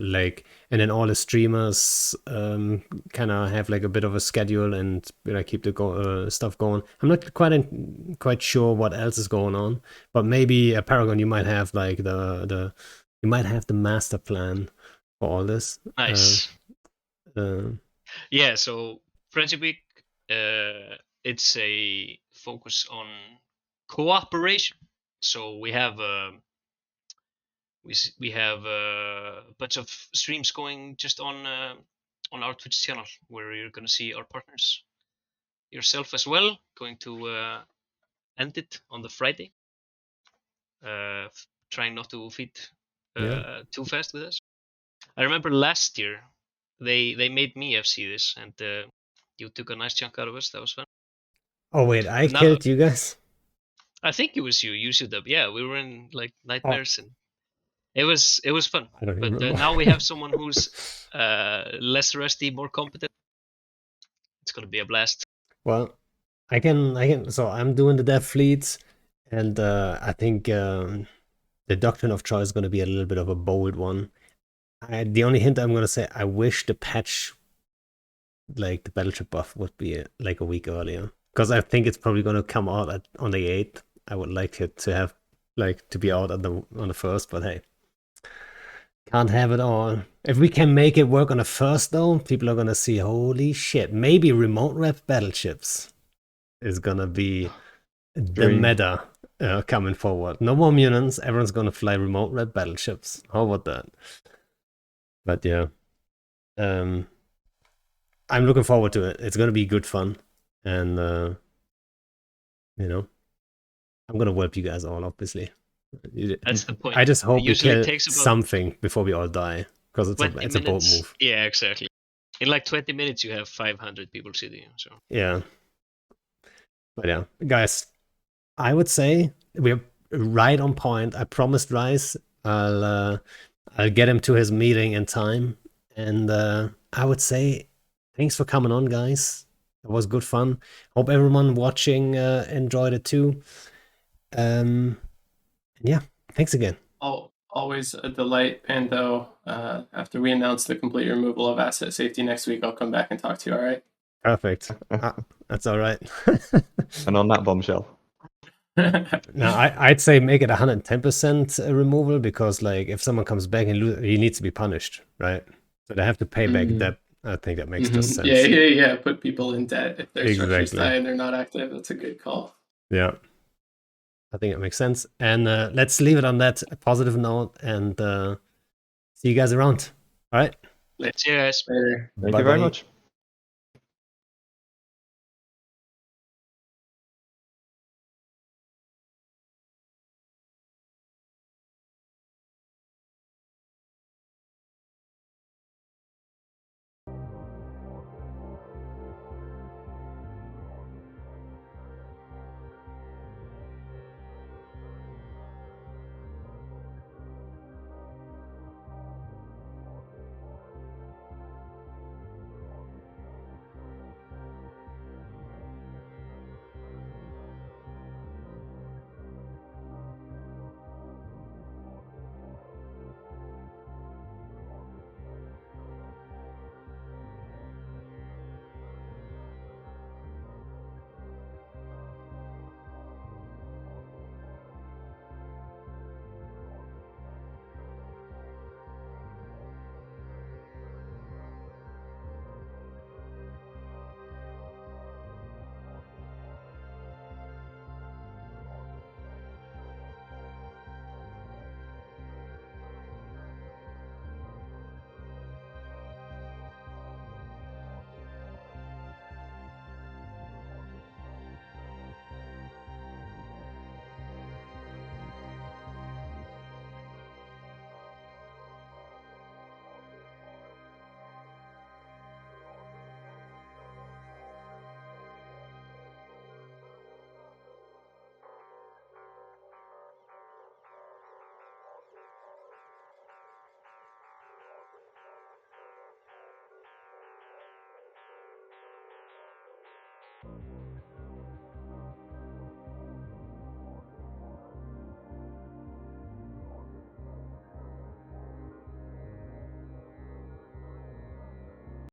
then all the streamers kind of have like a bit of a schedule and keep the stuff going. I'm not quite sure what else is going on, but maybe at Paragon you might have like the master plan for all this. Nice. Uh, Yeah. So Friendship Week, it's a focus on cooperation. So we have we have a bunch of streams going just on our Twitch channel where you're gonna see our partners, yourself as well, going to end it on the Friday. Trying not to feed too fast with us. I remember last year they made me FC this, and you took a nice chunk out of us. That was fun. oh wait, I Now- killed you guys. I think it was you. You should have. Yeah, we were in like nightmares, and it was fun. I don't But remember. now we have someone who's less rusty, more competent. It's gonna be a blast. Well, I can. So I'm doing the dev fleets, and I think the doctrine of choice is going to be a little bit of a bold one. The only hint I'm going to say, I wish the patch, like the Battleship Buff, would be like a week earlier, because I think it's probably going to come out on the 8th. I would like it to have to be out on the 1st, but hey, can't have it all. If we can make it work on the 1st, though, people are gonna see, holy shit, maybe remote rep battleships is gonna be the Dream. meta coming forward. No more mutants, everyone's gonna fly remote rep battleships. How about that? But yeah, I'm looking forward to it. It's gonna be good fun, and I'm gonna whelp you guys all, obviously. That's the point. I just hope It we usually kill takes about something before we all die, because it's 20 a bold minutes. move. Yeah, exactly. In like 20 minutes, you have 500 people sitting. So Yeah. But yeah, guys, I would say we're right on point. I promised Rice I'll get him to his meeting in time, and I would say thanks for coming on, guys. It was good fun. Hope everyone watching enjoyed it too. Yeah, thanks again. Always a delight, Pando. After we announce the complete removal of asset safety next week, I'll come back and talk to you, all right? Perfect. That's all right. And on that bombshell. Now, I'd say make it 110% removal, because like if someone comes back and he needs to be punished, right? So they have to pay back debt. I think that makes just sense. Yeah. Put people in debt if their structures Exactly. die and they're not active. That's a good call. Yeah. I think it makes sense. And let's leave it on that positive note, and see you guys around. All right. let's see you guys. Later. Thank you very Bye-bye. much.